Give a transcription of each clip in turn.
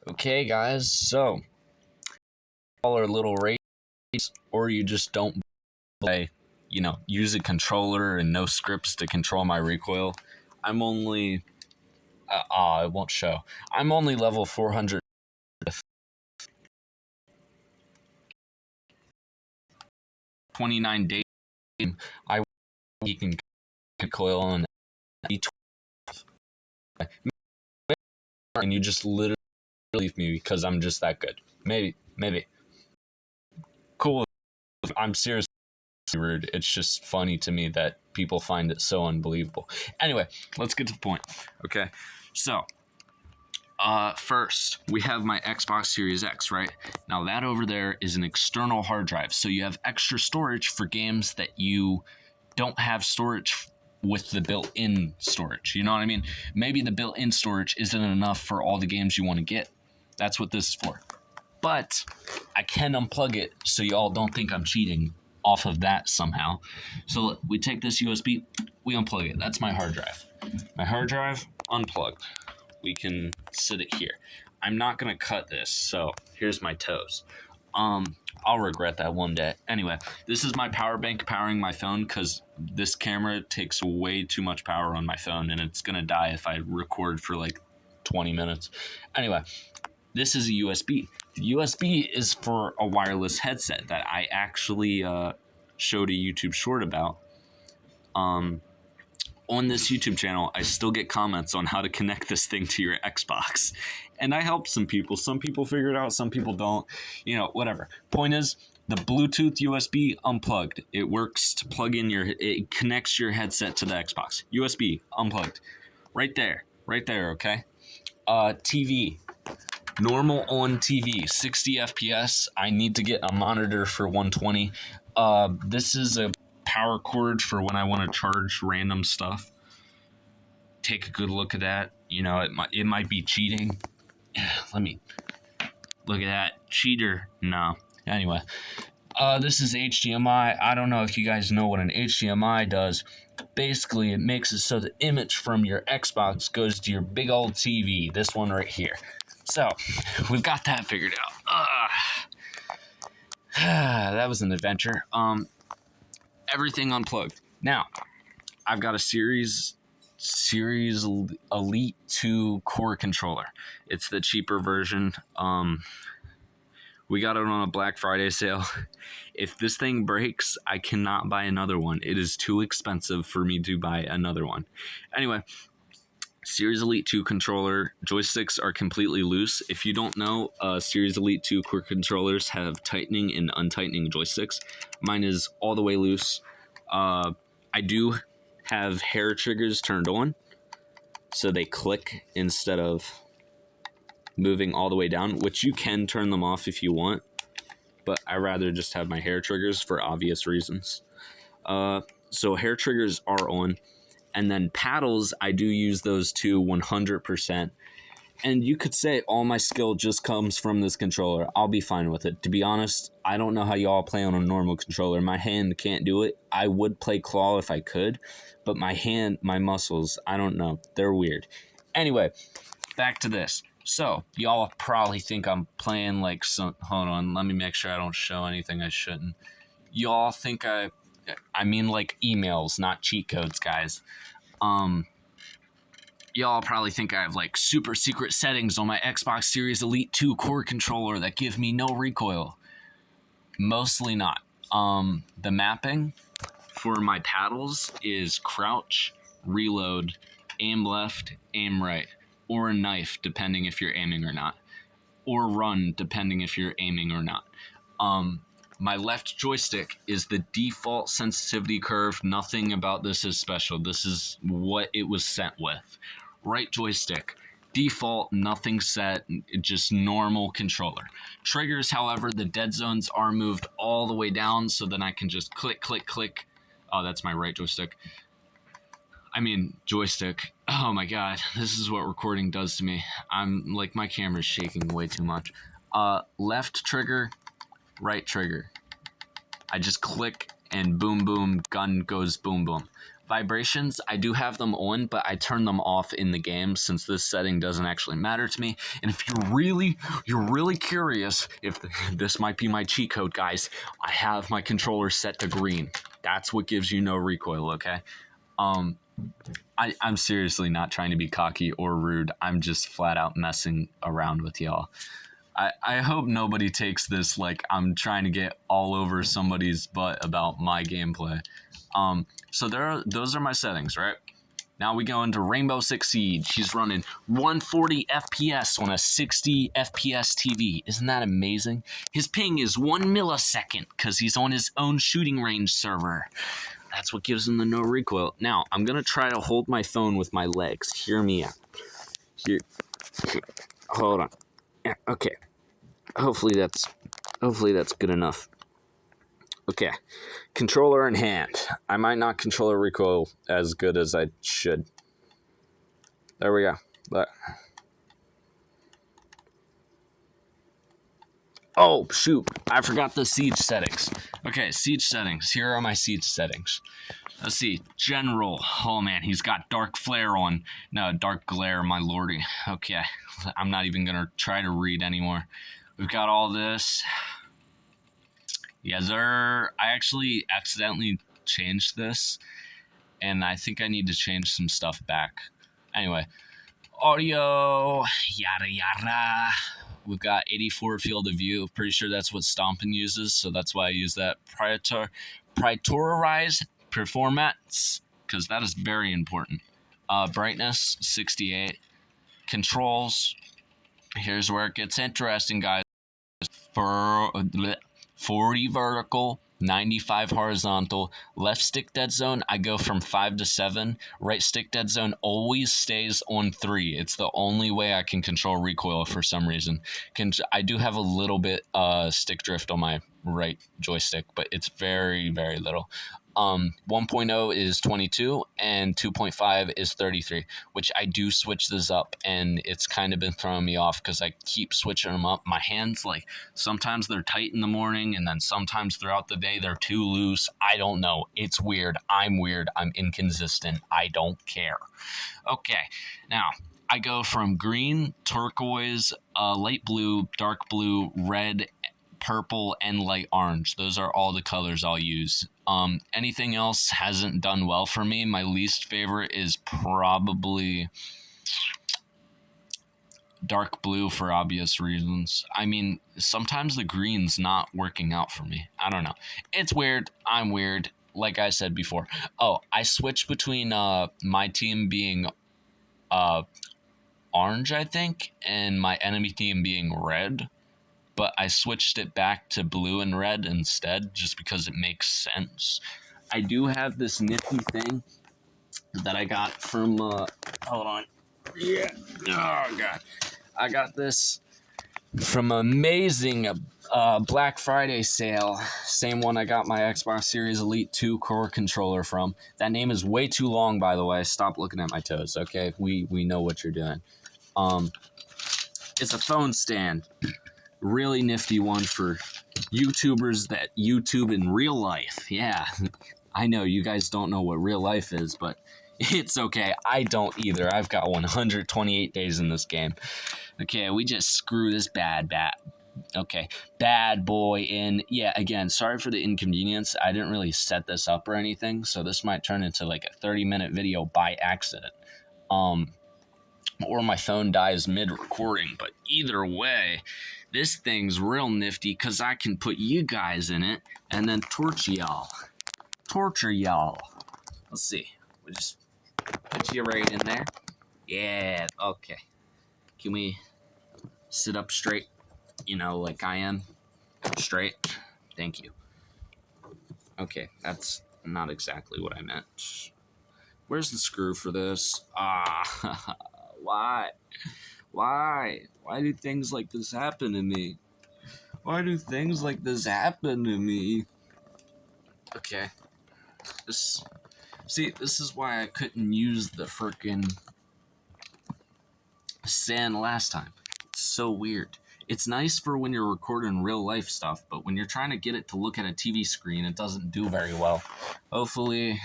Okay, guys, so all our little race, or you just don't play, use a controller and no scripts to control my recoil. I'm only, it won't show. I'm only level 400. 29 days. I you can recoil and and you just literally leave me because I'm just that good. Maybe. Cool. I'm seriously rude. It's just funny to me that people find it so unbelievable. Anyway, let's get to the point. Okay, so first we have my Xbox Series X, right? Now that over there is an external hard drive, so you have extra storage for games that you don't have storage with the built-in storage. You know what I mean? Maybe the built-in storage isn't enough for all the games you want to get. That's what this is for. But I can unplug it so y'all don't think I'm cheating off of that somehow. So we take this USB, we unplug it. That's my hard drive. My hard drive unplugged. We can sit it here. I'm not gonna cut this, so here's my toes. I'll regret that one day. Anyway, this is my power bank powering my phone because this camera takes way too much power on my phone and it's gonna die if I record for like 20 minutes. Anyway, this is a USB. The USB is for a wireless headset that I actually showed a YouTube short about. On this YouTube channel, I still get comments on how to connect this thing to your Xbox. And I help some people. Some people figure it out, some people don't. Whatever. Point is, the Bluetooth USB unplugged. It works to plug in it connects your headset to the Xbox. USB unplugged. Right there, okay? TV. Normal on TV, 60 FPS. I need to get a monitor for 120. This is a power cord for when I want to charge random stuff. Take a good look at that. It might be cheating. Let me look at that. Cheater. No. Anyway, this is HDMI. I don't know if you guys know what an HDMI does. Basically, it makes it so the image from your Xbox goes to your big old TV. This one right here. So, we've got that figured out. That was an adventure. Everything unplugged. Now, I've got a Series Elite 2 core controller. It's the cheaper version. We got it on a Black Friday sale. If this thing breaks, I cannot buy another one. It is too expensive for me to buy another one. Anyway, Series Elite 2 controller. Joysticks are completely loose. If you don't know, Series Elite 2 core controllers have tightening and untightening joysticks. Mine is all the way loose. I do have hair triggers turned on, so they click instead of moving all the way down, which you can turn them off if you want, but I rather just have my hair triggers for obvious reasons. So hair triggers are on. And then paddles, I do use those too 100%. And you could say all my skill just comes from this controller. I'll be fine with it. To be honest, I don't know how y'all play on a normal controller. My hand can't do it. I would play claw if I could, but my muscles, I don't know. They're weird. Anyway, back to this. So, y'all probably think I'm playing like some... Hold on, let me make sure I don't show anything I shouldn't. Y'all think I mean like emails, not cheat codes, guys. Y'all probably think I have like super secret settings on my Xbox Series Elite 2 core controller that give me no recoil. Mostly not. The mapping for my paddles is crouch, reload, aim left, aim right, or a knife depending if you're aiming or not, or run depending if you're aiming or not. My left joystick is the default sensitivity curve. Nothing about this is special. This is what it was sent with. Right joystick, default, nothing set, just normal controller. Triggers, however, the dead zones are moved all the way down so then I can just click, click, click. Oh, that's my right joystick. Joystick. Oh my god, this is what recording does to me. I'm like, my camera's shaking way too much. Left trigger, right trigger. I just click and boom boom, gun goes boom boom. Vibrations, I do have them on, but I turn them off in the game since this setting doesn't actually matter to me. And if you're really curious, if this might be my cheat code, guys, I have my controller set to green. That's what gives you no recoil, okay? I'm seriously not trying to be cocky or rude. I'm just flat out messing around with y'all. I hope nobody takes this like I'm trying to get all over somebody's butt about my gameplay. So those are my settings, right? Now we go into Rainbow Six Siege. He's running 140 FPS on a 60 FPS TV. Isn't that amazing? His ping is 1 millisecond because he's on his own shooting range server. That's what gives him the no recoil. Now, I'm going to try to hold my phone with my legs. Hear me out. Here. Hold on. Yeah, okay. Hopefully that's good enough. Okay. Controller in hand. I might not controller recoil as good as I should. There we go. Oh, shoot. I forgot the siege settings. Okay, siege settings. Here are my siege settings. Let's see. General. Oh, man, he's got dark flare on. No, dark glare, my lordy. Okay, I'm not even going to try to read anymore. We've got all this. Yes, sir. I actually accidentally changed this, and I think I need to change some stuff back. Anyway, audio, yada yada. We've got 84 field of view. Pretty sure that's what Stompin uses, so that's why I use that. Prioritize performance, because that is very important. Brightness, 68. Controls. Here's where it gets interesting, guys. 40 vertical, 95 horizontal. Left stick dead zone, I go from 5 to 7. Right stick dead zone always stays on 3. It's the only way I can control recoil for some reason. I do have a little bit stick drift on my right joystick, but it's very, very little. 1.0 is 22 and 2.5 is 33, which I do switch this up, and it's kind of been throwing me off because I keep switching them up. My hands, like, sometimes they're tight in the morning, and then sometimes throughout the day they're too loose. I don't know. It's weird. I'm inconsistent. I don't care. Okay, now I go from green, turquoise, light blue, dark blue, red, purple, and light orange. Those are all the colors I'll use. Anything else hasn't done well for me. My least favorite is probably dark blue for obvious reasons. I mean, sometimes the green's not working out for me. I don't know. It's weird. I'm weird. Like I said before. Oh, I switched between my team being orange, I think, and my enemy team being red. But I switched it back to blue and red instead just because it makes sense. I do have this nifty thing that I got from, hold on. Yeah. Oh, God. I got this from amazing Black Friday sale. Same one I got my Xbox Series Elite 2 core controller from. That name is way too long, by the way. Stop looking at my toes, okay? We know what you're doing. It's a phone stand. Really nifty one for YouTubers that YouTube in real life. Yeah, I know you guys don't know what real life is, but it's okay. I don't either. I've got 128 days in this game. Okay, we just screw this bad boy in. Yeah, again, sorry for the inconvenience. I didn't really set this up or anything, so this might turn into like a 30-minute video by accident. Or my phone dies mid-recording, but either way, this thing's real nifty because I can put you guys in it and then torture y'all. Let's see. We'll just put you right in there. Yeah, okay. Can we sit up straight? You know, like I am. Straight. Thank you. Okay, that's not exactly what I meant. Where's the screw for this? Why? Why do things like this happen to me? Okay. This is why I couldn't use the frickin' sand last time. It's so weird. It's nice for when you're recording real life stuff, but when you're trying to get it to look at a TV screen, it doesn't do very well. Hopefully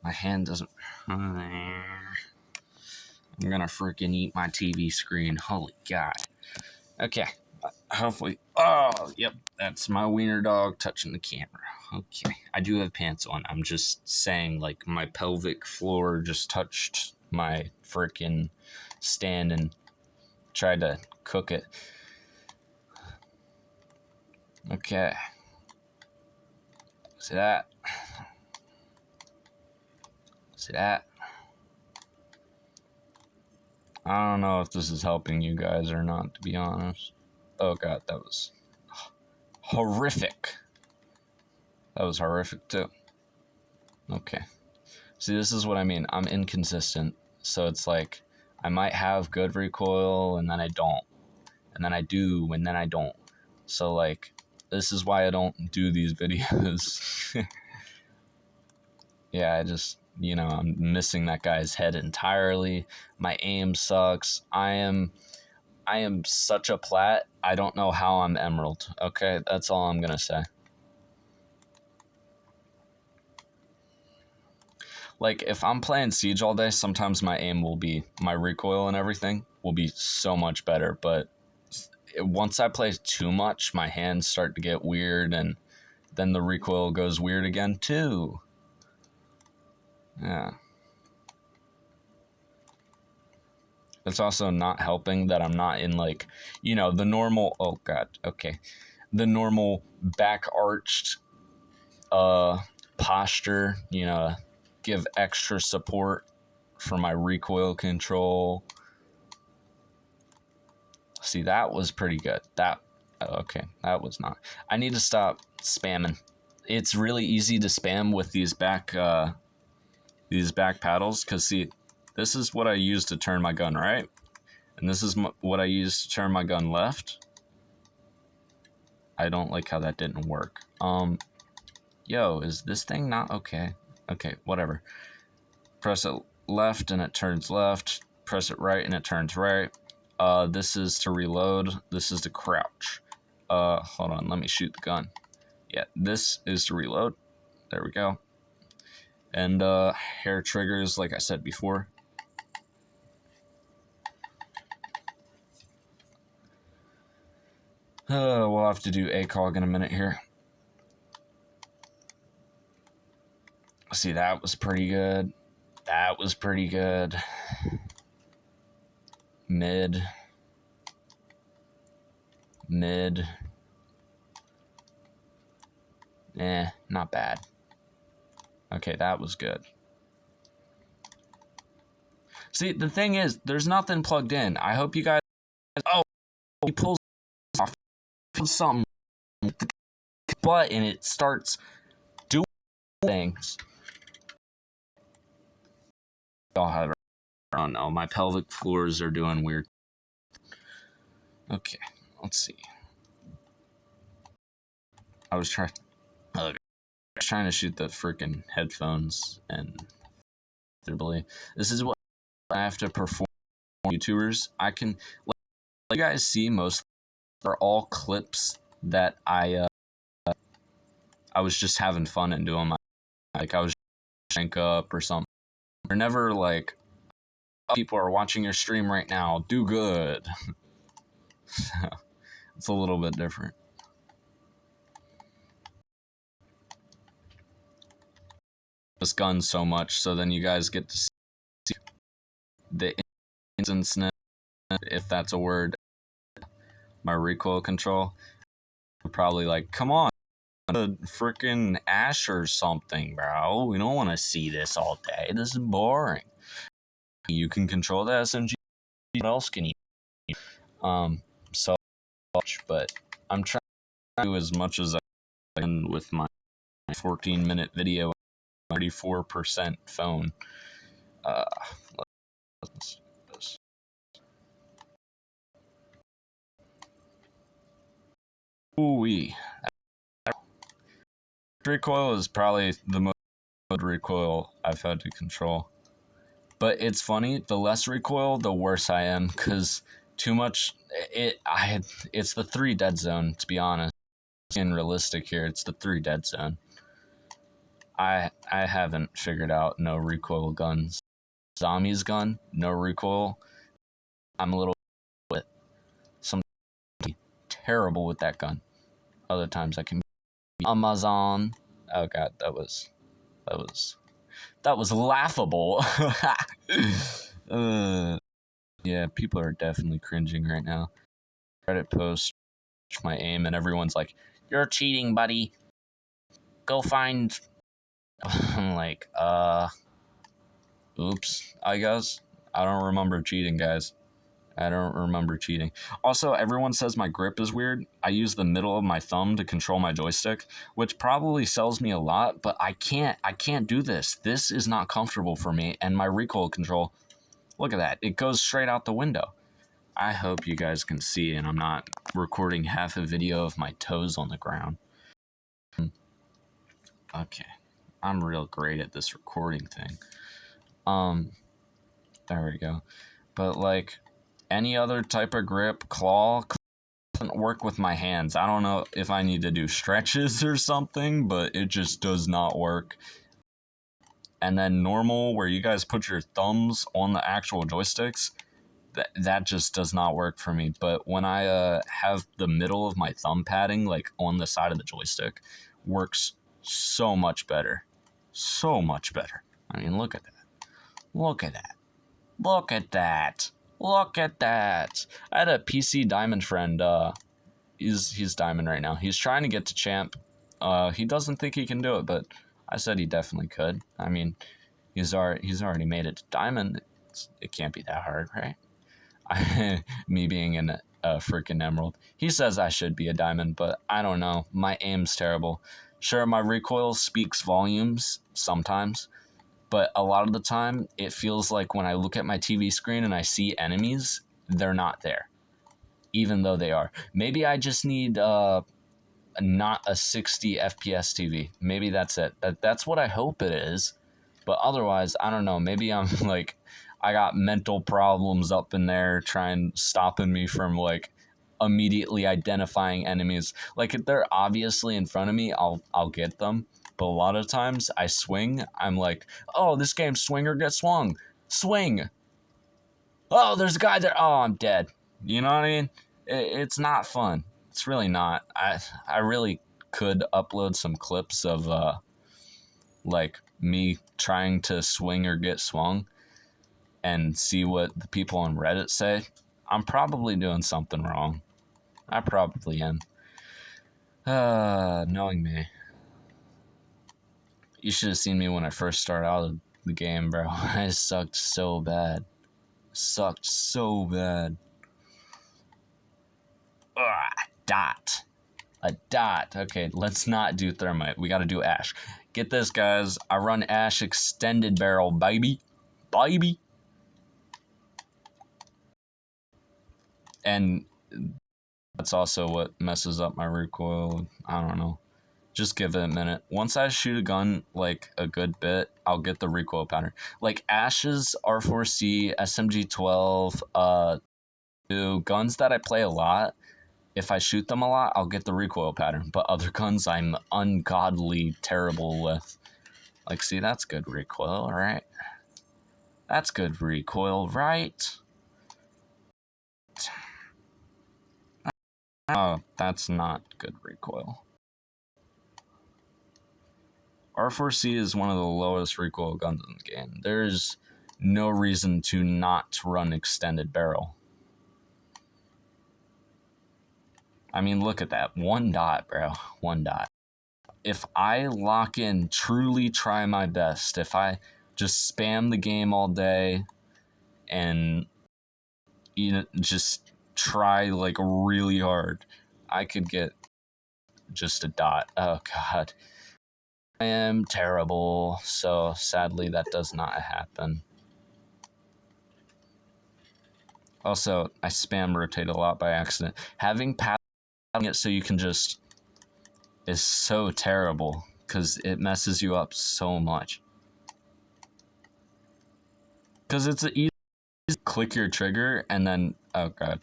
My hand doesn't. I'm gonna freaking eat my TV screen. Holy God. Okay. Hopefully. Oh, yep. That's my wiener dog touching the camera. Okay. I do have pants on. I'm just saying, like, my pelvic floor just touched my freaking stand and tried to cook it. Okay. See that? See that? I don't know if this is helping you guys or not, to be honest. Oh God, that was horrific. That was horrific too. Okay. See, this is what I mean. I'm inconsistent. So it's like, I might have good recoil and then I don't. And then I do and then I don't. So like, this is why I don't do these videos. Yeah, I just, I'm missing that guy's head entirely. My aim sucks. I am such a plat. I don't know how I'm emerald. Okay, that's all I'm gonna say. Like, if I'm playing Siege all day, sometimes my recoil and everything will be so much better. But once I play too much, my hands start to get weird, and then the recoil goes weird again too. Yeah. It's also not helping that I'm not in, like, the normal, oh God, okay. The normal back arched posture, give extra support for my recoil control. See, that was pretty good. Okay, that was not. I need to stop spamming. It's really easy to spam with these back paddles, because see, this is what I use to turn my gun right, and this is what I use to turn my gun left. I don't like how that didn't work. Yo, is this thing not okay? Okay, whatever. Press it left and it turns left. Press it right and it turns right. This is to reload. This is to crouch. Hold on, let me shoot the gun. Yeah, this is to reload. There we go. And hair triggers, like I said before. We'll have to do ACOG in a minute here. See, that was pretty good. That was pretty good. Mid. Not bad. Okay, that was good. See, the thing is, there's nothing plugged in. I hope you guys... Oh, he pulls off something with the butt and it starts doing things. I don't know. My pelvic floors are doing weird. Okay, let's see. I was trying to shoot the freaking headphones, and this is what I have to perform. YouTubers, I can let you guys see. Most are all clips that I was just having fun and doing I was shank up or something. They're never like, oh, people are watching your stream right now, do good. It's a little bit different. This gun so much, so then you guys get to see the instance, if that's a word, my recoil control. Probably like, come on, a freaking Ash or something, bro. We don't want to see this all day. This is boring. You can control the SMG. What else can you? So much, but I'm trying to do as much as I can with my 14-minute video, 34% phone. Let's do this. Ooh-wee. Recoil is probably the most recoil I've had to control. But it's funny, the less recoil, the worse I am, because too much, it's the 3 dead zone, to be honest. Being realistic here, it's the 3 dead zone. I haven't figured out no recoil guns. Zombies gun, no recoil. I'm a little with some terrible with that gun. Other times I can be Amazon. Oh god, that was laughable. Yeah, people are definitely cringing right now. Reddit post my aim and everyone's like, "You're cheating, buddy. Go find." I'm like, oops, I guess. I don't remember cheating, guys. I don't remember cheating. Also, everyone says my grip is weird. I use the middle of my thumb to control my joystick, which probably sells me a lot, but I can't do this. This is not comfortable for me, and my recoil control, look at that. It goes straight out the window. I hope you guys can see and I'm not recording half a video of my toes on the ground. Okay. I'm real great at this recording thing. There we go. But like any other type of grip, claw doesn't work with my hands. I don't know if I need to do stretches or something, but it just does not work. And then normal, where you guys put your thumbs on the actual joysticks, that just does not work for me. But when I have the middle of my thumb padding like on the side of the joystick, works so much better. So much better. I mean, look at that. Look at that. Look at that. Look at that. I had a PC Diamond friend. He's Diamond right now. He's trying to get to Champ. He doesn't think he can do it, but I said he definitely could. I mean, he's already made it to Diamond. It can't be that hard, right? Me being a freaking Emerald. He says I should be a Diamond, but I don't know. My aim's terrible. Sure, my recoil speaks volumes sometimes, but a lot of the time it feels like when I look at my TV screen and I see enemies, they're not there, even though they are. Maybe I just need not a 60 FPS TV. Maybe that's it. That's what I hope it is, but otherwise, I don't know. Maybe I'm like, I got mental problems up in there stopping me from like immediately identifying enemies. Like if they're obviously in front of me, I'll get them. But a lot of times I swing, I'm like, oh, this game's swing or get swung. Swing. Oh, there's a guy there. Oh, I'm dead. You know what I mean? It's not fun. It's really not. I really could upload some clips of like me trying to swing or get swung and see what the people on Reddit say. I'm probably doing something wrong. I probably am. Knowing me. You should have seen me when I first started out of the game, bro. I sucked so bad. Sucked so bad. Dot. A dot. Okay, let's not do thermite. We gotta do ash. Get this, guys. I run ash extended barrel, baby. Baby. And that's also what messes up my recoil. I don't know. Just give it a minute. Once I shoot a gun like a good bit, I'll get the recoil pattern. Like Ash's R4C, SMG-12, guns that I play a lot, if I shoot them a lot, I'll get the recoil pattern. But other guns I'm ungodly terrible with. Like, see, that's good recoil, right? That's good recoil, right? Oh, that's not good recoil. R4C is one of the lowest recoil guns in the game. There's no reason to not run extended barrel. I mean, look at that. One dot, bro. One dot. If I lock in, truly try my best, if I just spam the game all day and just try like really hard, I could get just a dot. Oh, God. I am terrible, so sadly that does not happen. Also, I spam rotate a lot by accident. Having it so you can just is so terrible because it messes you up so much. Because it's easy to click your trigger and then, oh god,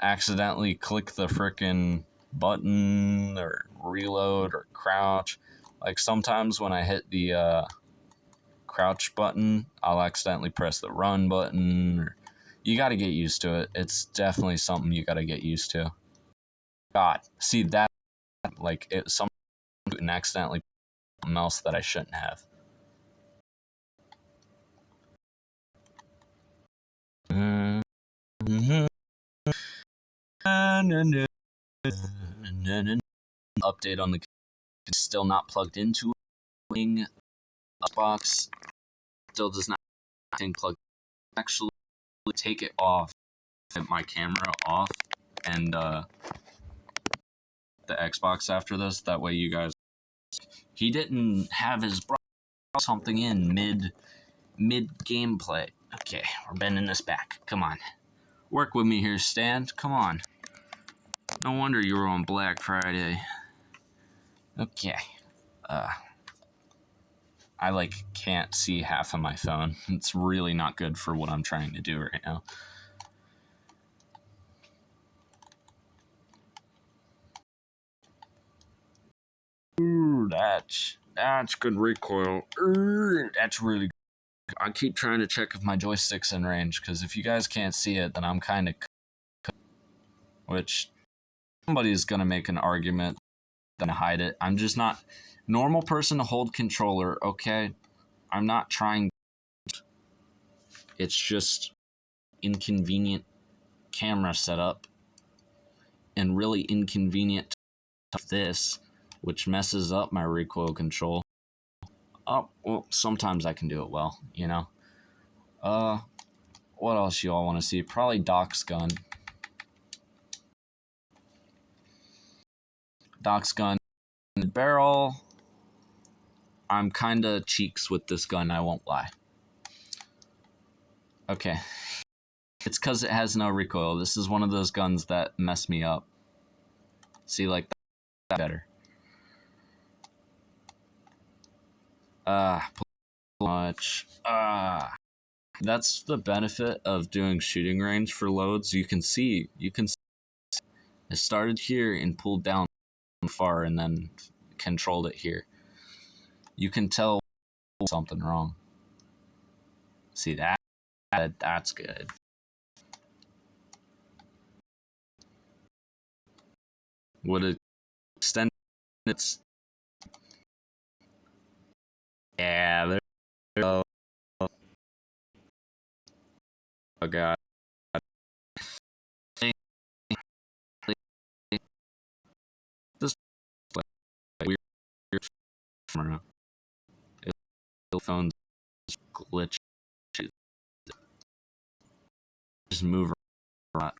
accidentally click the frickin' button or reload or crouch. Like sometimes when I hit the crouch button, I'll accidentally press the run button. You got to get used to it. It's definitely something you got to get used to. God, see that like it some and accidentally something else that I shouldn't have. Update on the still not plugged into Xbox. Still does not plug. Actually, take it off. Get my camera off and the Xbox after this. That way, you guys. He didn't have his something in mid gameplay. Okay, we're bending this back. Come on, work with me here, Stan. Come on. No wonder you were on Black Friday. Okay. I like can't see half of my phone. It's really not good for what I'm trying to do right now. Ooh, that's good recoil. That's really good. I keep trying to check if my joystick's in range, because if you guys can't see it, then I'm kind of... Which, somebody's going to make an argument, then hide it. I'm just not... Normal person to hold controller, okay? I'm not trying... It's just inconvenient camera setup, and really inconvenient to this, which messes up my recoil control. Oh, well, sometimes I can do it well, you know? What else you all want to see? Probably Doc's gun. Doc's gun. Barrel. I'm kinda cheeks with this gun, I won't lie. Okay. It's because it has no recoil. This is one of those guns that mess me up. See, like, that better. Much. That's the benefit of doing shooting range for loads. You can see. It started here and pulled down far and then controlled it here. You can tell something wrong. See that? That's good. Would it extend its... Yeah, there we go. Oh god. This weird camera. The phone's glitch. Just move around.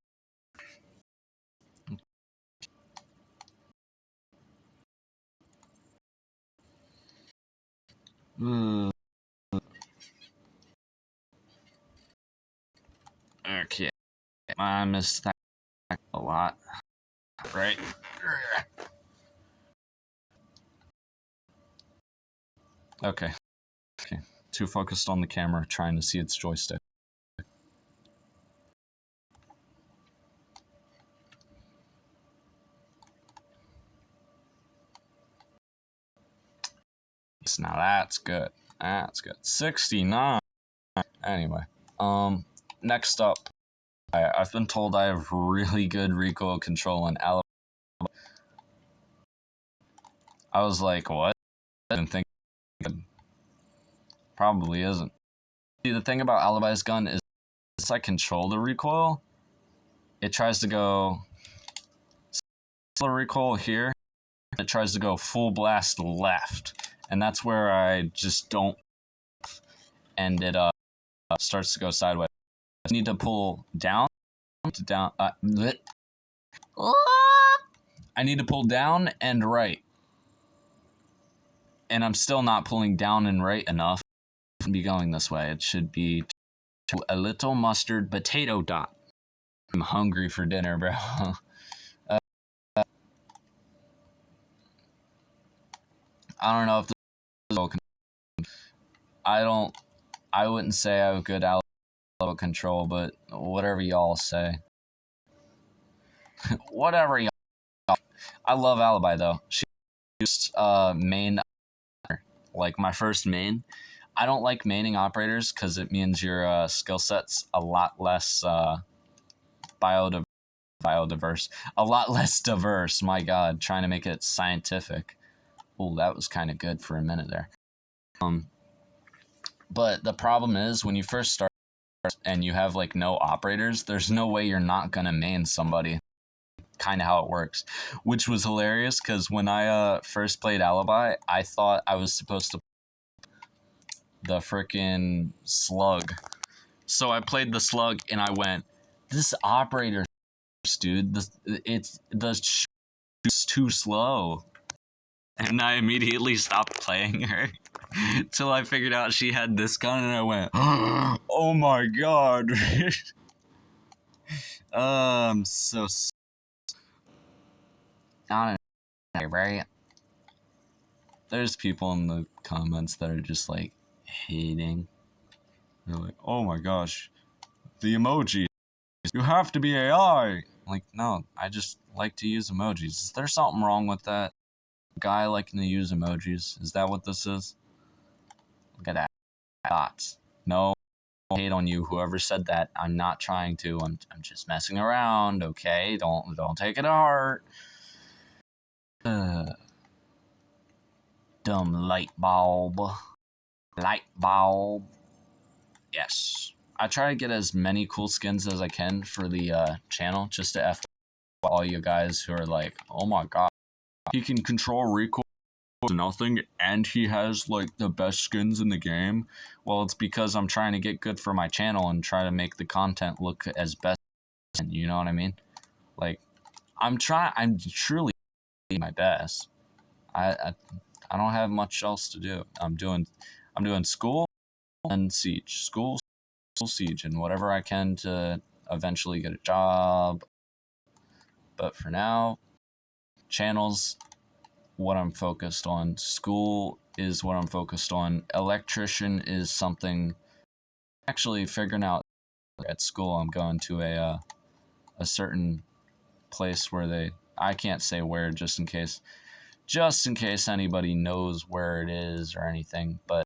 Okay. I missed that a lot. Right? Okay. Okay. Too focused on the camera, trying to see its joystick. Now that's good. That's good. 69. Anyway, next up, I've been told I have really good recoil control on Alibi. I was like, what? I didn't think. Probably isn't. See, the thing about Alibi's gun is, once I control the recoil, it tries to go recoil here. It tries to go full blast left, and that's where I just don't. And it starts to go sideways. I need to pull down to down. I need to pull down and right, and I'm still not pulling down and right enough to be going this way. It should be to a little mustard potato dot. I'm hungry for dinner, bro. I don't know if this is I wouldn't say I have good alibi control, but whatever y'all say. Whatever y'all. I love Alibi though. She used main like my first main. I don't like maining operators because it means your skill set's a lot less biodiverse, a lot less diverse. My God, trying to make it scientific. Oh, that was kind of good for a minute there. But the problem is when you first start and you have like no operators, there's no way you're not gonna main somebody. Kind of how it works, which was hilarious because when I first played Alibi, I thought I was supposed to the freaking slug. So I played the slug and I went, this operator, dude, the too slow. And I immediately stopped playing her till I figured out she had this gun and I went, oh my God. I'm so not right. There's people in the comments that are just like hating. They're like, oh my gosh, the emoji. You have to be AI. Like, no, I just like to use emojis. Is there something wrong with that? Guy liking to use emojis? Is that what this is? Look at that. Dots. No hate on you, whoever said that. I'm not trying to. I'm just messing around, okay? Don't take it to heart. Dumb light bulb. Light bulb. Yes. I try to get as many cool skins as I can for the channel, just to F all you guys who are like, oh my God, he can control recoil to nothing and he has like the best skins in the game. Well, it's because I'm trying to get good for my channel and try to make the content look as best, you know what I mean? Like, I'm truly my best. I don't have much else to do. I'm doing school and siege, school, siege, and whatever I can to eventually get a job. But for now, channels, what I'm focused on. School is what I'm focused on. Electrician is something actually figuring out at school. I'm going to a certain place where I can't say where just in case anybody knows where it is or anything, but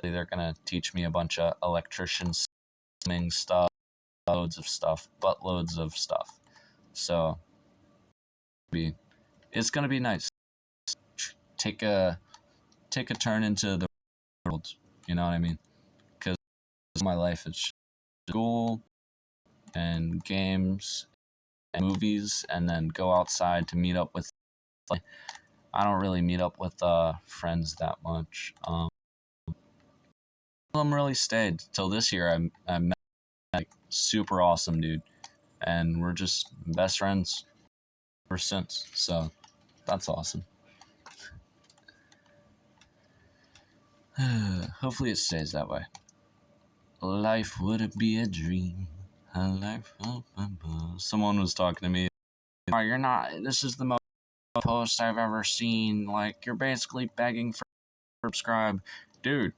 they're going to teach me a bunch of electrician stuff, buttloads of stuff. So it's going to be nice. Take a turn into the world, you know what I mean? Because my life is school and games and movies, and then go outside to meet up with. Like, I don't really meet up with friends that much. I'm really stayed till this year. I met like super awesome dude, and we're just best friends ever since. So that's awesome. Hopefully it stays that way. Life would be a dream. A life. Someone was talking to me. Oh, you're not. This is the most post I've ever seen. Like, you're basically begging for subscribe, dude.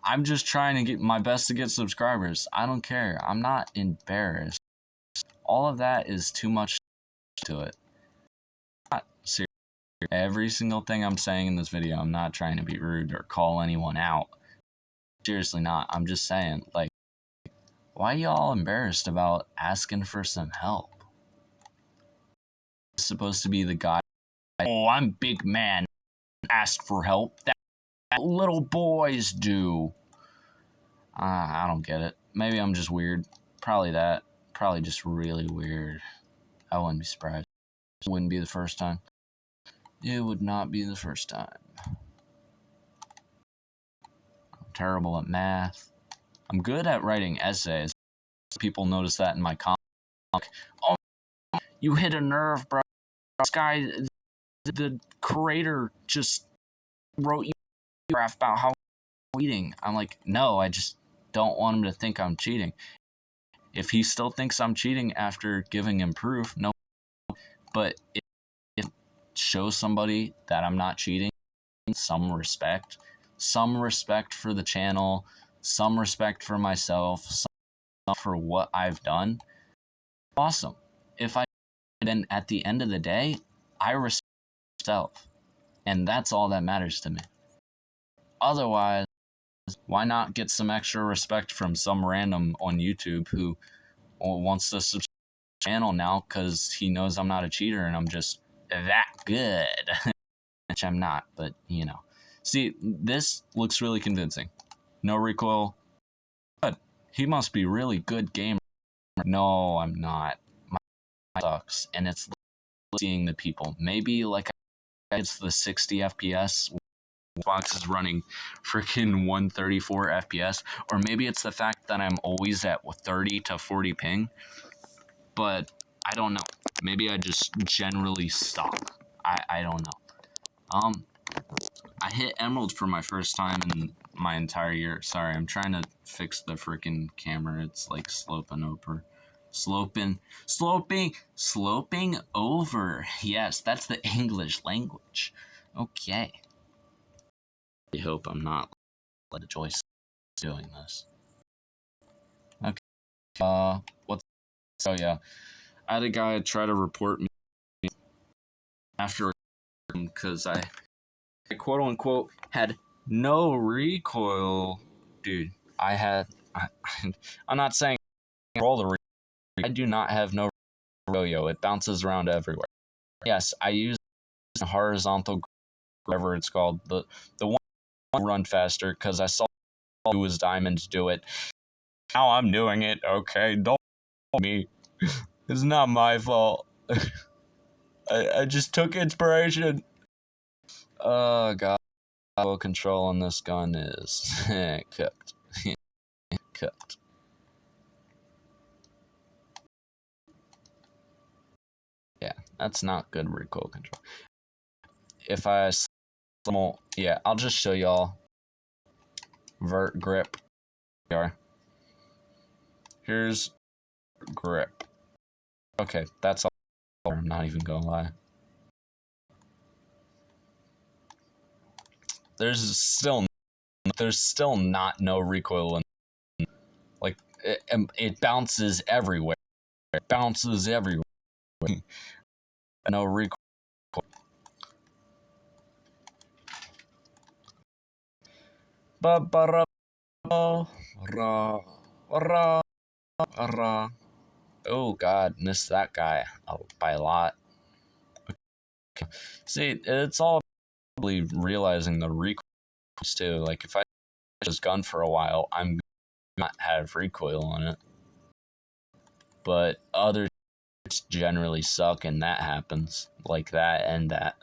I'm just trying to get my best to get subscribers. I don't care. I'm not embarrassed. All of that is too much to it. Not serious. Every single thing I'm saying in this video, I'm not trying to be rude or call anyone out. Seriously not. I'm just saying, like, why are y'all embarrassed about asking for some help? I'm supposed to be the guy. Oh, I'm big man. Ask for help. That little boys do. I don't get it. Maybe I'm just weird. Probably that. Probably just really weird. I wouldn't be surprised. It wouldn't be the first time. It would not be the first time. I'm terrible at math. I'm good at writing essays. People notice that in my comic. Oh, you hit a nerve, bro. This guy, the creator, just wrote you a graph about how I'm cheating. I'm like, no, I just don't want him to think I'm cheating. If he still thinks I'm cheating after giving him proof, no. But if it shows somebody that I'm not cheating, some respect for the channel, some respect for myself, some for what I've done, awesome. If I then at the end of the day, I respect myself, and that's all that matters to me. Otherwise, why not get some extra respect from some random on YouTube who wants to subscribe to the channel now because he knows I'm not a cheater and I'm just that good. Which I'm not, but you know. See, this looks really convincing. No recoil. Good. He must be really good gamer. No, I'm not. My sucks, and it's seeing the people. Maybe like it's the 60 FPS. Xbox is running freaking 134 FPS, or maybe it's the fact that I'm always at 30 to 40 ping. But I don't know. Maybe I just generally suck. I don't know. I hit Emerald for my first time in my entire year. Sorry, I'm trying to fix the freaking camera. It's like sloping over. Sloping over. Yes, that's the English language. Okay. I hope I'm not the Joyce doing this. Okay. What's so yeah. I had a guy try to report me after because I quote unquote had no recoil. Dude, I'm not saying roll the recoil. I do not have no yo-yo. It bounces around everywhere. Yes, I use a horizontal, whatever it's called, the one run faster because I saw who was Diamond do it. How I'm doing it, okay? Don't me. It's not my fault. I just took inspiration. Oh god, control on this gun is cooked. Cooked. Yeah, that's not good recoil control. If I yeah, I'll just show y'all. Vert grip. Here's grip. Okay, that's all. I'm not even gonna lie. There's still not no recoil in, like it bounces everywhere. It bounces everywhere. No recoil. Oh god, missed that guy by a lot. See, it's all probably realizing the recoils too. Like if I just gun for a while, I'm not have recoil on it. But others generally suck, and that happens like that and that.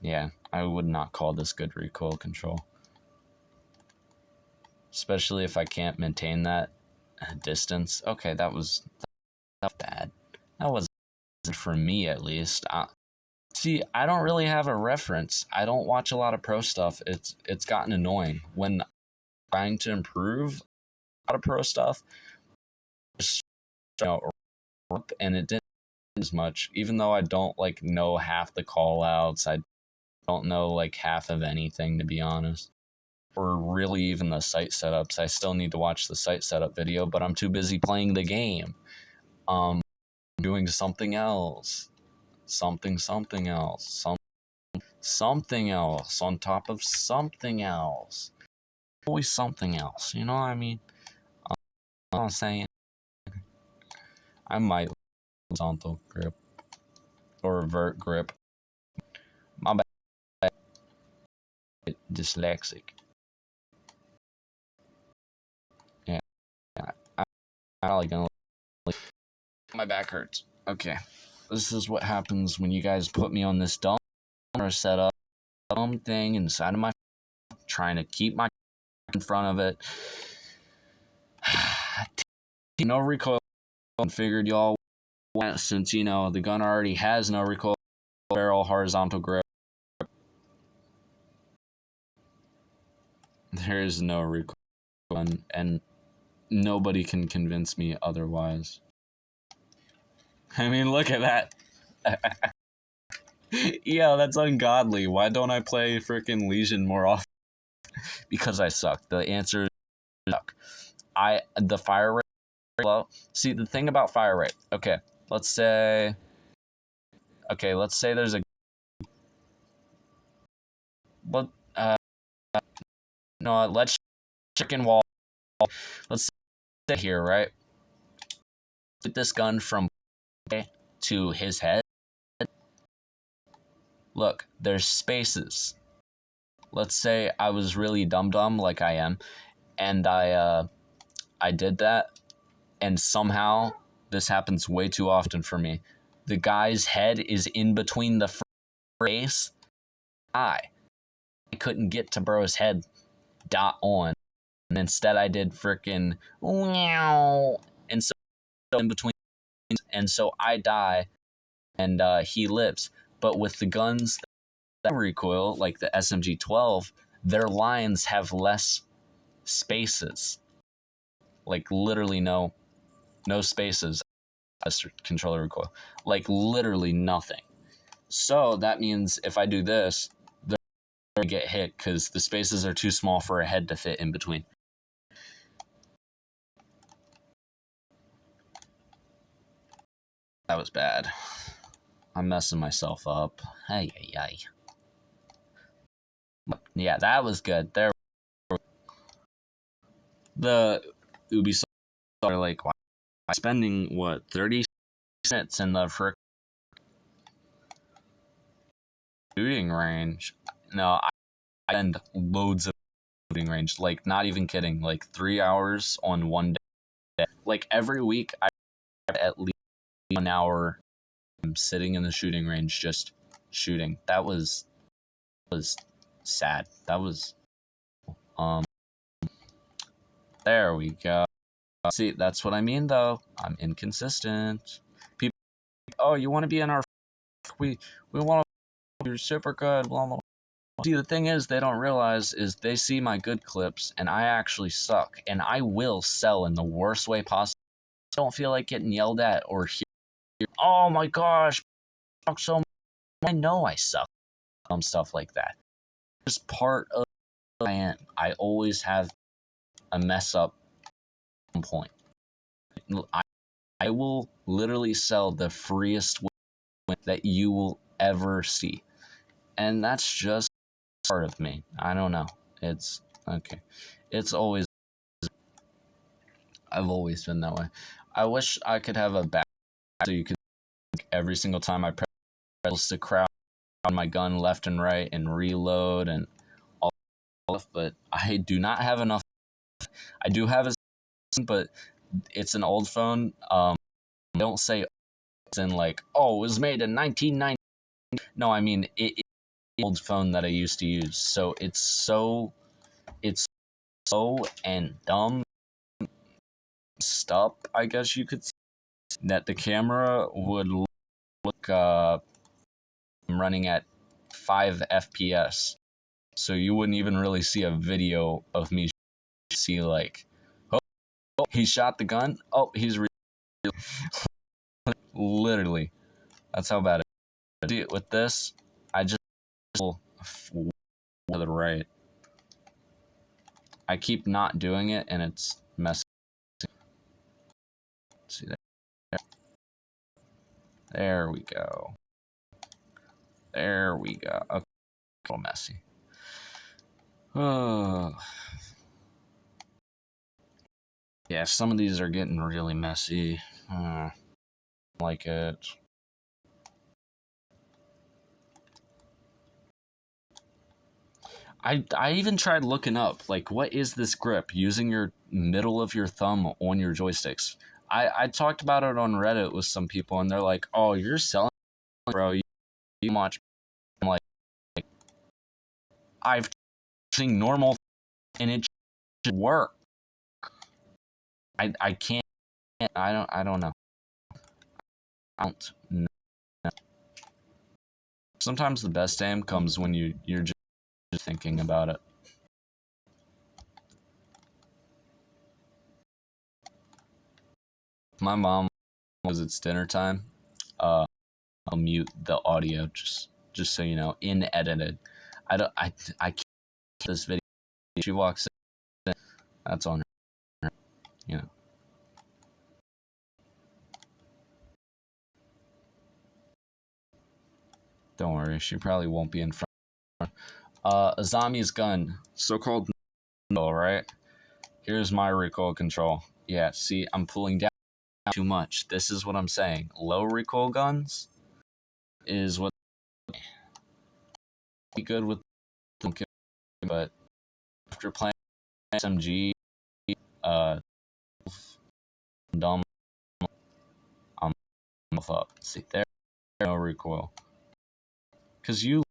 Yeah, I would not call this good recoil control, especially if I can't maintain that distance. Okay, that was bad. That wasn't for me, at least. See, I don't really have a reference. I don't watch a lot of pro stuff. It's gotten annoying when I'm trying to improve a lot of pro stuff. Just, and it didn't as much. Even though I don't like know half the call outs, I don't know like half of anything, to be honest. Or really even the site setups. I still need to watch the site setup video, but I'm too busy playing the game. Doing something else. Something else. Something else on top of something else. Always something else, you know what I mean? I'm saying I might horizontal grip or vert grip. My bad. Dyslexic. Yeah, I'm probably gonna. My back hurts. Okay, this is what happens when you guys put me on this dumb setup, dumb thing inside of my, trying to keep my in front of it. No recoil. Figured y'all, since you know the gun already has no recoil, barrel horizontal grip. There is no recoil, and nobody can convince me otherwise. I mean, look at that. Yeah, that's ungodly. Why don't I play freaking Legion more often? Because I suck. The answer is suck. The fire rate low. See, the thing about fire rate. Okay, let's say there's a But no, let's chicken wall. Let's sit here, right? Put this gun from to his head. Look, there's spaces. Let's say I was really dumb like I am, and I did that, and somehow this happens way too often for me. The guy's head is in between the face. I couldn't get to bro's head dot on, and instead I did frickin' meow, and so in between, and so I die, and he lives. But with the guns that recoil, like the SMG-12, their lines have less spaces, like literally no spaces as controller recoil, like literally nothing. So that means if I do this, they're gonna get hit because the spaces are too small for a head to fit in between. That was bad. I'm messing myself up. Hey. Yeah, that was good. There. The Ubisoft are like, why spending what 30 minutes in the shooting range? No, I spend loads of shooting range. Like, not even kidding. Like 3 hours on one day. Like every week, I have at least 1 hour sitting in the shooting range just shooting. That was sad. That was there we go. See, that's what I mean though. I'm inconsistent. People, oh, you want to be in our we want to, you're super good, blah blah. See, the thing is, they don't realize is they see my good clips and I actually suck, and I will sell in the worst way possible. I don't feel like getting yelled at or hear, oh my gosh, so much. I know I suck. Stuff like that. It's part of who I am. I always have a mess up point. I will literally sell the freest that you will ever see, and that's just part of me. I don't know. It's okay. It's always. I've always been that way. I wish I could have a back so you could every single time I press to crowd on my gun left and right and reload and all stuff, but I do not have enough. I do have a, but it's an old phone. Don't say it's in like, oh, it was made in 1990. No, I mean it's an old phone that I used to use. So it's so and dumb stuff, I guess you could say, that the camera would look running at 5 FPS. So you wouldn't even really see a video of me see like, oh, he shot the gun. Oh, he's literally. That's how bad it is. With this, I just to the right. I keep not doing it, and it's messing. See that? There we go. There we go. Okay, a little messy. Oh. Yeah, some of these are getting really messy. Like it. I even tried looking up, like, what is this grip? Using your middle of your thumb on your joysticks. I talked about it on Reddit with some people, and they're like, oh, you're selling, bro. You watch. I'm like, I've seen normal, and it should work. I can't. I don't know. I don't know. Sometimes the best aim comes when you're just thinking about it. My mom, was it's dinner time, I'll mute the audio just so you know, in edited. I can't this video. She walks in, that's on her. You know. Don't worry, she probably won't be in front. Azami's gun, so-called right? Here's my recoil control. Yeah, see, I'm pulling down too much. This is what I'm saying. Low recoil guns is what be good with them, but after playing SMG, uh, dumb, I'm up. See, there, no recoil. Because you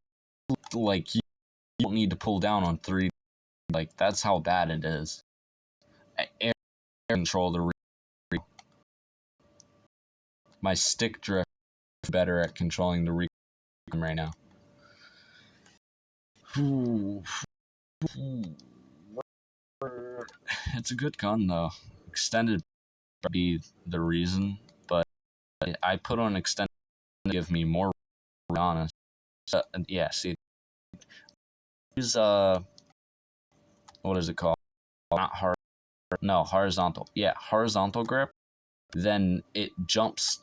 don't need to pull down on 3. Like, that's how bad it is. Air control the recoil. My stick drift is better at controlling the recoil right now. It's a good gun though. Extended be the reason, but I put on extended to give me more honest. Yeah, see, use what is it called? Not hard, no, horizontal. Yeah, horizontal grip. Then it jumps.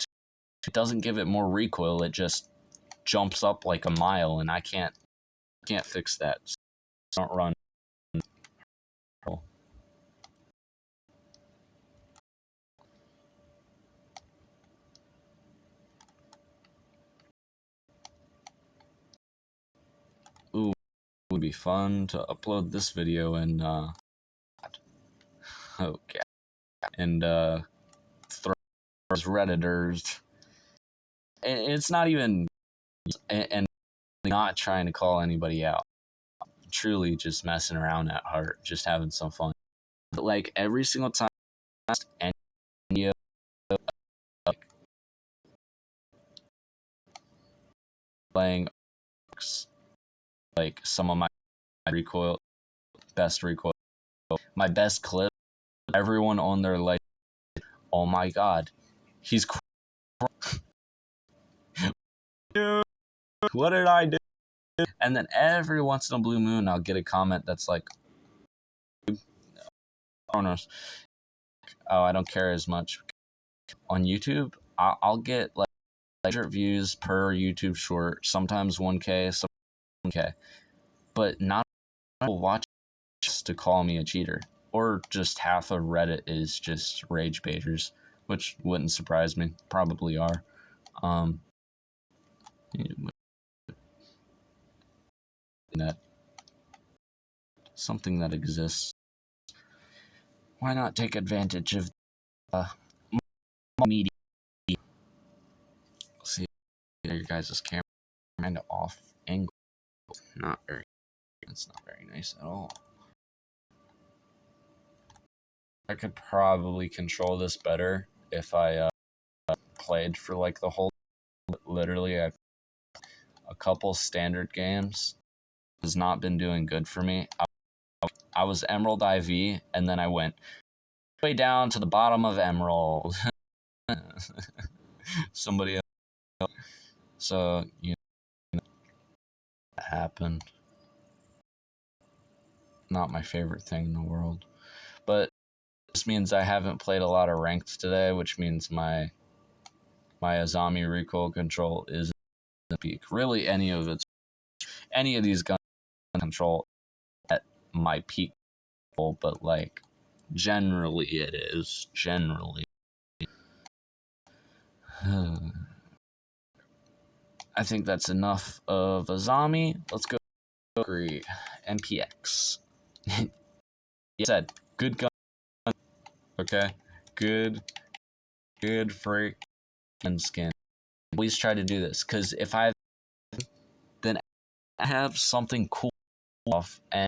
It doesn't give it more recoil. It just jumps up like a mile, and I can't fix that. So don't run. Ooh, it would be fun to upload this video and okay, and throw Redditors. It's not even and not trying to call anybody out. Truly just messing around at heart, just having some fun. But like every single time any video, playing like some of my recoil, best recoil, my best clip, everyone on their like, oh my god, he's dude, what did I do? And then every once in a blue moon, I'll get a comment that's like, oh no, oh, I don't care as much. On YouTube, I'll get like 100 views per YouTube short, sometimes 1K, some 1K, but not people watch to call me a cheater, or just half of Reddit is just rage baiters, which wouldn't surprise me. Probably are. That something that exists. Why not take advantage of media? See, your guys' camera kind of off angle. Not very. It's not very nice at all. I could probably control this better if I played for like the whole. Literally, I've a couple standard games has not been doing good for me. I was Emerald IV, and then I went way down to the bottom of Emerald. Somebody else. So, you know, that happened. Not my favorite thing in the world. But this means I haven't played a lot of ranked today, which means my Azami recoil control is at peak. Really, any of these gun control at my peak, but like generally it is. Generally. I think that's enough of Azami. Let's go agree. MPX. You said good gun. Okay. Good freak and skin. Always try to do this, because if I then I have something cool off and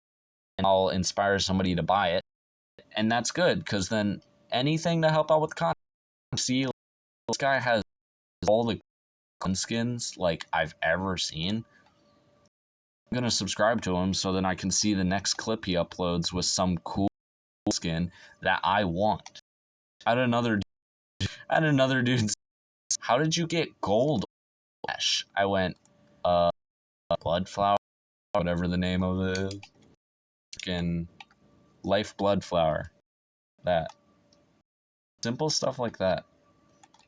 I'll inspire somebody to buy it. And that's good, because then anything to help out with content. See, this guy has all the gun skins like I've ever seen. I'm gonna subscribe to him so then I can see the next clip he uploads with some cool skin that I want. I had another dude. How did you get gold? I went, blood flower, whatever the name of it is. Freaking life blood flower. That. Simple stuff like that.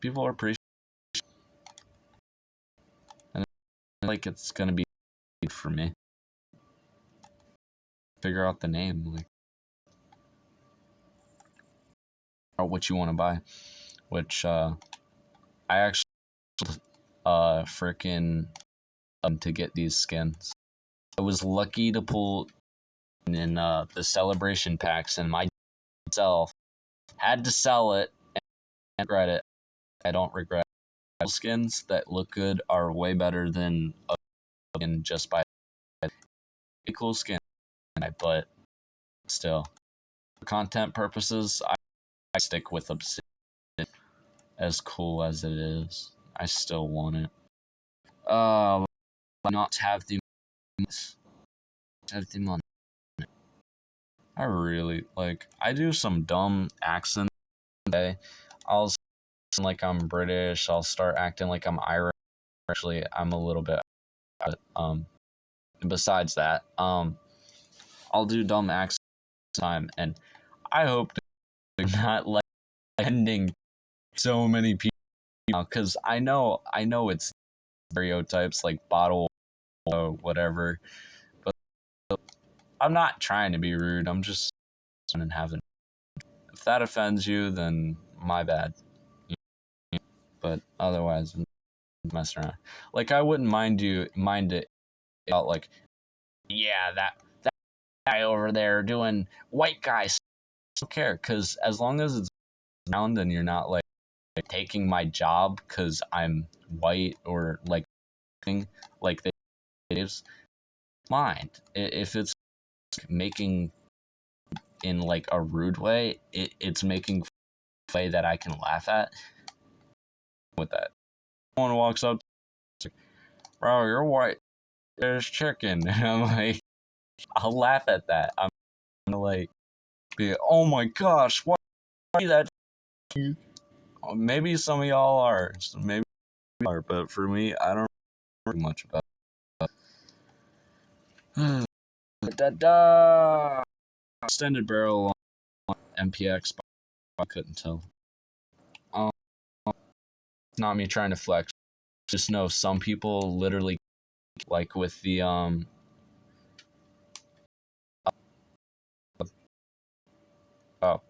People appreciate it. And I feel like it's gonna be for me. figure out the name, like, or what you want to buy. Which I actually freaking to get these skins. I was lucky to pull in the celebration packs, and myself had to sell it and regret it. I don't regret it. Skins that look good are way better than a skin just by a cool skin, but still, for content purposes, I stick with Obsidian. As cool as it is, I still want it. Not have the money. I really like. I do some dumb accent today. I'll sound like I'm British. I'll start acting like I'm Irish. Actually, I'm a little bit. Besides that, I'll do dumb accents time, and I hope they're not like ending so many people, because I know it's stereotypes like bottle or whatever, but I'm not trying to be rude. I'm just having. If that offends you, then my bad. But otherwise, I'm messing around. Like, I wouldn't mind it about, like, yeah, that guy over there doing white guys. I don't care, because as long as it's around and you're not like taking my job because I'm white or like they is mind. If it's making in like a rude way, it's making a way that I can laugh at. With that, someone walks up, like, bro, you're white. There's chicken, and I'm like, I'll laugh at that. I'm gonna like be, oh my gosh, why that? Maybe some of y'all are, maybe are, but for me, I don't know much about it. Extended barrel on MPX, I couldn't tell. Not me trying to flex. Just know some people literally, like with the oh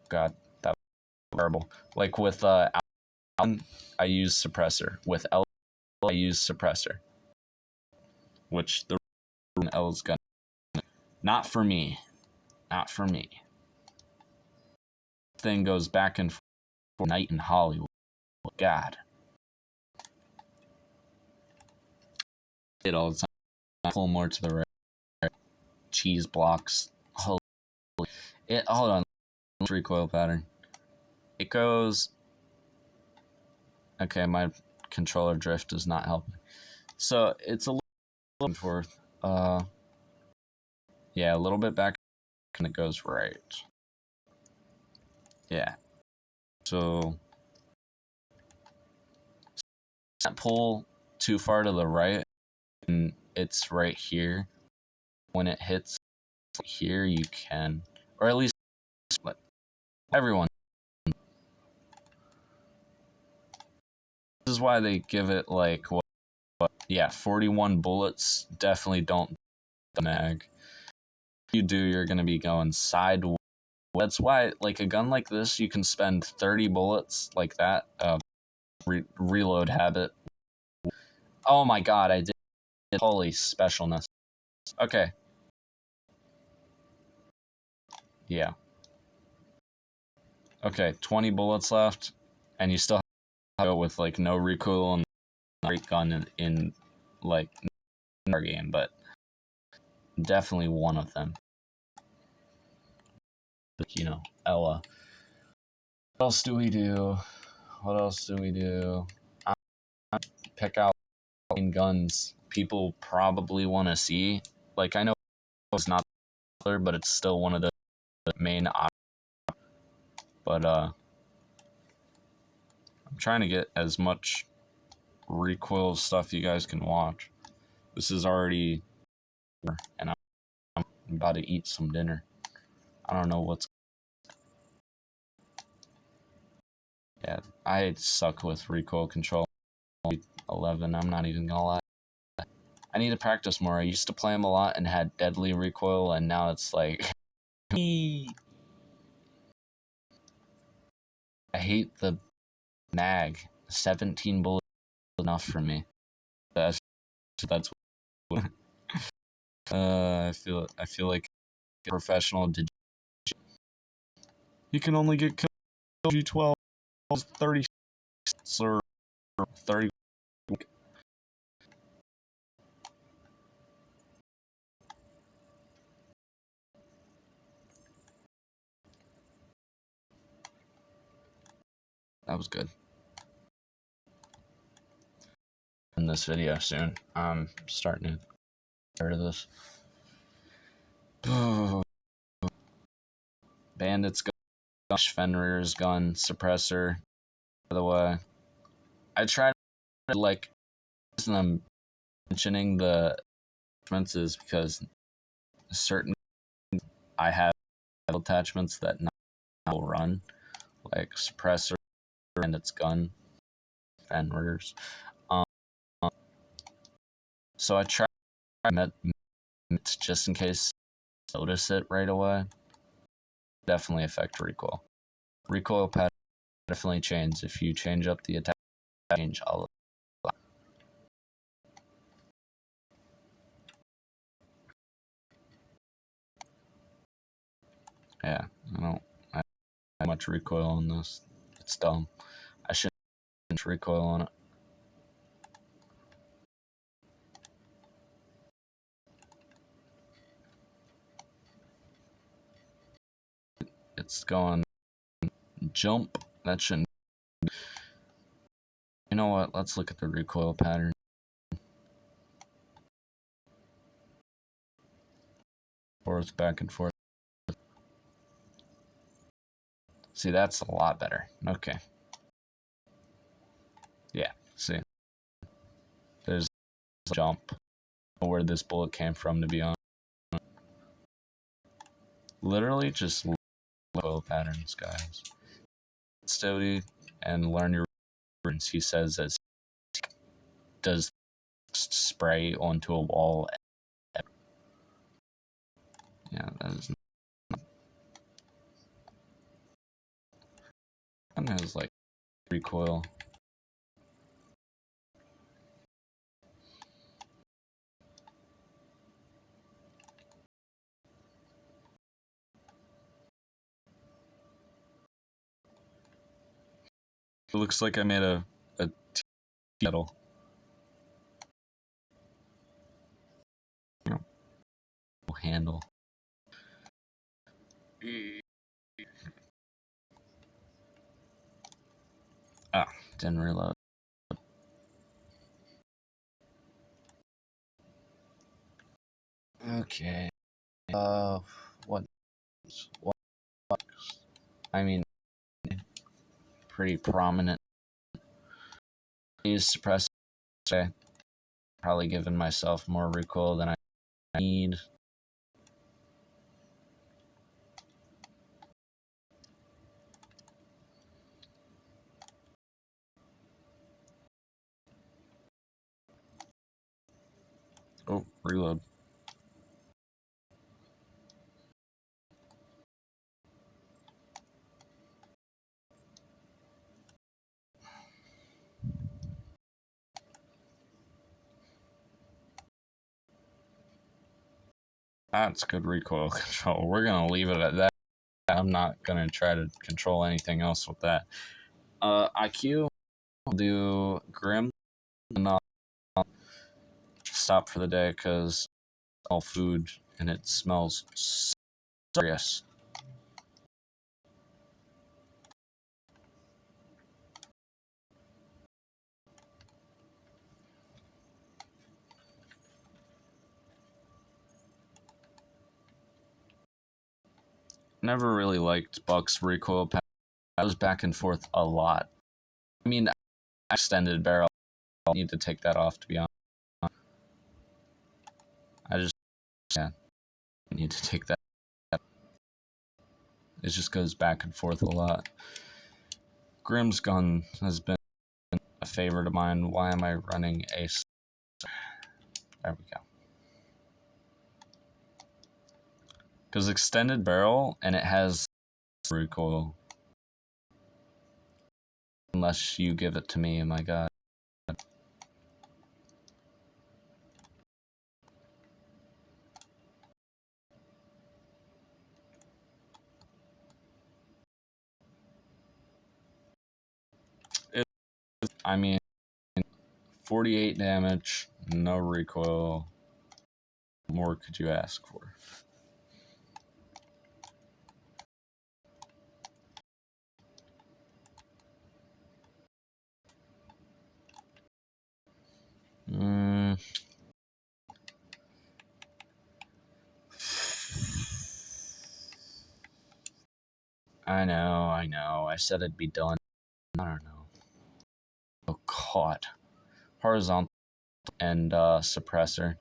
god, that was terrible. Like with Allen, I use suppressor. With L, I use suppressor. Which the L's gonna, not for me. Not for me. Thing goes back and forth night in Hollywood. God. It all the time. Pull more to the right. Cheese blocks. Hold on. Recoil pattern. It goes. Okay, my controller drift does not help me. So it's a little forth. Yeah, a little bit back, and it goes right. Yeah. So can't pull too far to the right, and it's right here. When it hits here, you can, or at least everyone. This is why they give it like what? Yeah, 41 bullets. Definitely don't mag. If you do, you're gonna be going sideways. That's why, like a gun like this, you can spend 30 bullets like that. Reload habit. Oh my god, I did. Holy specialness. Okay. Yeah. Okay, 20 bullets left, and you still have to go with like no recoil and great gun in like our game, but definitely one of them. You know, Ella. What else do we do? What else do we do? Pick out guns people probably want to see. Like, I know it's not popular, but it's still one of the main options. But I'm trying to get as much recoil stuff you guys can watch. This is already, and I'm about to eat some dinner. I don't know what's. Yeah, I suck with recoil control. 11. I'm not even gonna lie. I need to practice more. I used to play them a lot and had deadly recoil, and now it's like I hate the mag. 17 bullets is enough for me. That's I feel like a professional did. You can only get killed G12 30 or 30. That was good. In this video soon. I'm starting to get tired of this. Bandit's gun, Fenrir's gun, suppressor. By the way, I tried to like them mentioning the attachments because certain I have attachments that not will run, like suppressor and its gun, Fenrir's. So I tried just in case I notice it right away. Definitely affect recoil. Recoil pattern definitely change if you change up the attack range a lot. Yeah, I don't have much recoil on this. It's dumb. I shouldn't have recoil on it. It's going jump. That shouldn't. You know what? Let's look at the recoil pattern. Forth, back and forth. See, that's a lot better. Okay. Yeah, see. There's a jump. I don't know where this bullet came from, to be honest. Literally just recoil patterns, guys. Study and learn your reference. He says as does spray onto a wall. Yeah, that is not. One has like recoil. It looks like I made a kettle. Handle. Ah, didn't reload. Okay. What? I mean, pretty prominent. Use suppressor. Probably giving myself more recoil than I need. Oh, reload. That's good recoil control. We're gonna leave it at that. I'm not gonna try to control anything else with that. IQ, I'll do Grim, and I'll stop for the day because all food and it smells serious. Never really liked Buck's recoil pattern. I was back and forth a lot. I mean, extended barrel. I need to take that off, to be honest. I just, yeah, I need to take that. It just goes back and forth a lot. Grimm's gun has been a favorite of mine. Why am I running a There we go. Because extended barrel, and it has recoil. Unless you give it to me, my god. I mean, 48 damage, no recoil. What more could you ask for? I know. I said it'd be done. I don't know. Oh, God. Horizontal and suppressor.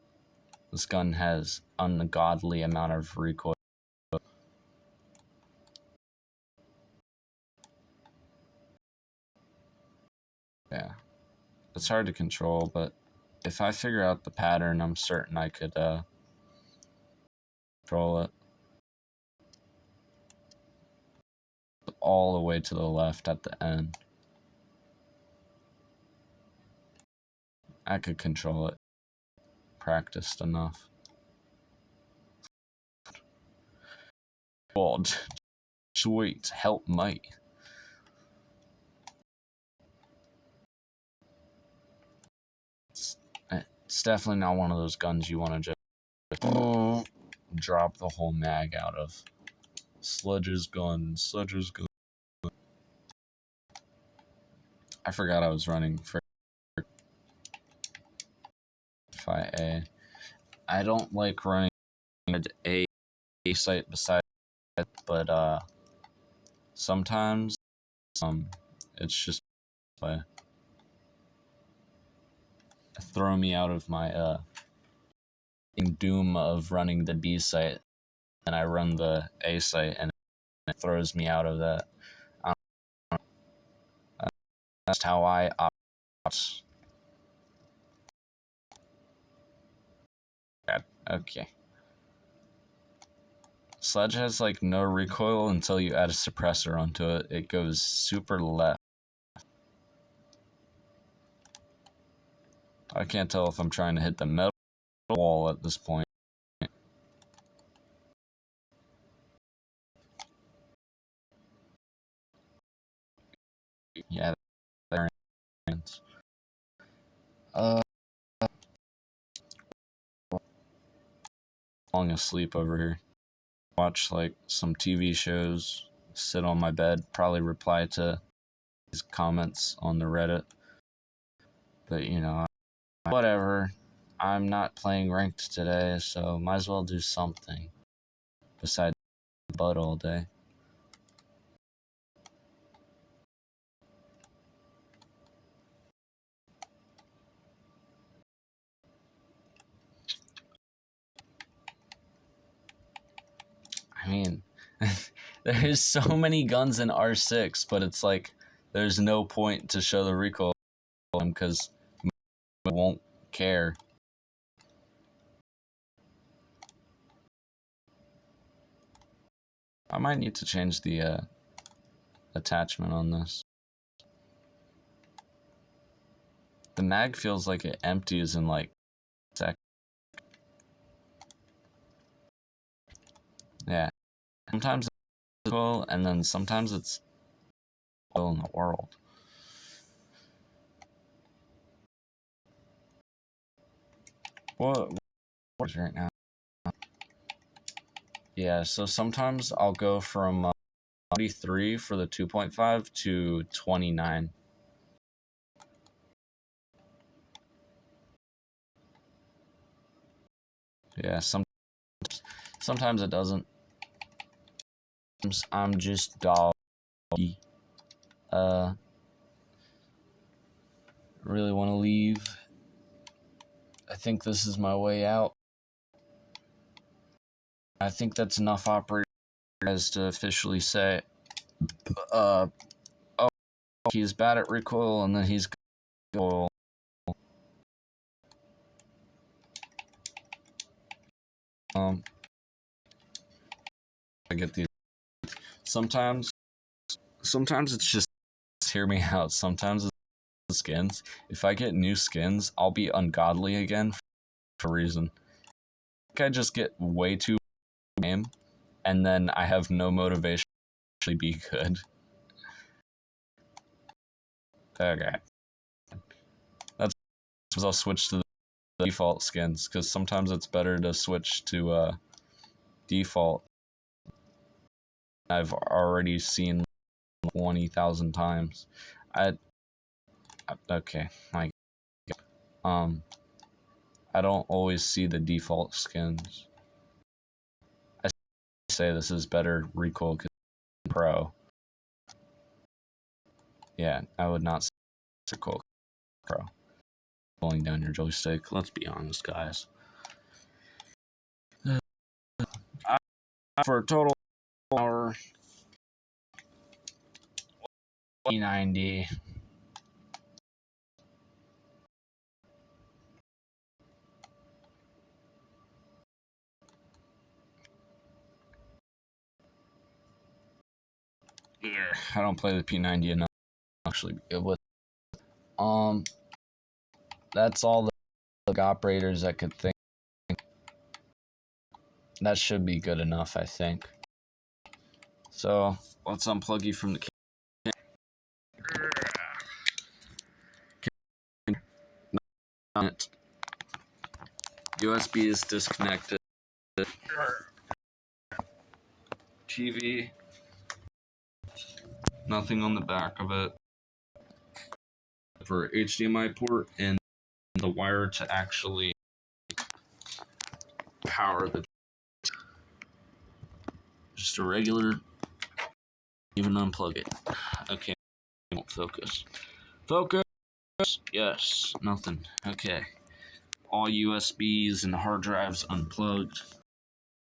This gun has ungodly amount of recoil. Yeah. It's hard to control, but if I figure out the pattern, I'm certain I could control it. All the way to the left at the end. I could control it. Practiced enough. Oh, sweet, help me. It's definitely not one of those guns you want to just drop the whole mag out of. Sledge's gun. I forgot I was running for FIA. I don't like running a site beside it, but sometimes it's just throw me out of my in doom of running the B site, and I run the A site, and it throws me out of that. That's how I opt. Okay. Sledge has like no recoil until you add a suppressor onto it. It goes super left. I can't tell if I'm trying to hit the metal wall at this point. Yeah, there it is. Falling asleep over here. Watch like some TV shows, sit on my bed, probably reply to his comments on the Reddit. But you know, whatever. I'm not playing ranked today, so might as well do something besides bud all day. I mean, there's so many guns in R6, but it's like there's no point to show the recoil because won't care. I might need to change the attachment on this. The mag feels like it empties in like a sec. Yeah. Sometimes it's cool, and then sometimes it's all in the world. What is right now? Yeah, so sometimes I'll go from 23 for the 2.5 to 29. Yeah, sometimes it doesn't. I'm just doggy. Really want to leave. I think this is my way out. I think that's enough operator guys to officially say, oh, he's bad at recoil, and then he's recoil. I get these. Sometimes it's just, hear me out. Sometimes it's the skins. If I get new skins, I'll be ungodly again for a reason. I just get way too game, and then I have no motivation to actually be good. Okay. That's because I'll switch to the default skins, because sometimes it's better to switch to default. I've already seen 20,000 times. Okay, like I don't always see the default skins. I say this is better recoil because pro. Yeah, I would not say recoil pro. Pulling down your joystick. Let's be honest, guys. For a total hour 90. I don't play the P90 enough to actually be good with. That's all the operators that could think. That should be good enough, I think. So let's unplug you from the USB is disconnected. TV, nothing on the back of it. For HDMI port and the wire to actually power the. Just a regular. Even unplug it. Okay, won't focus. Focus. Yes, nothing. Okay. All USBs and hard drives unplugged.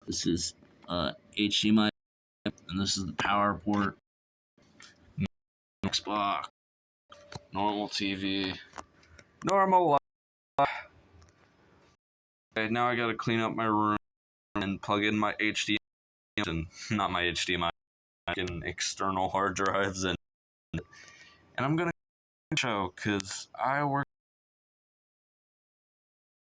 This is HDMI, and this is the power port. Xbox, normal TV, normal life. Okay, now I gotta clean up my room and plug in my HDMI, and not my HDMI, in external hard drives, and I'm gonna show because I work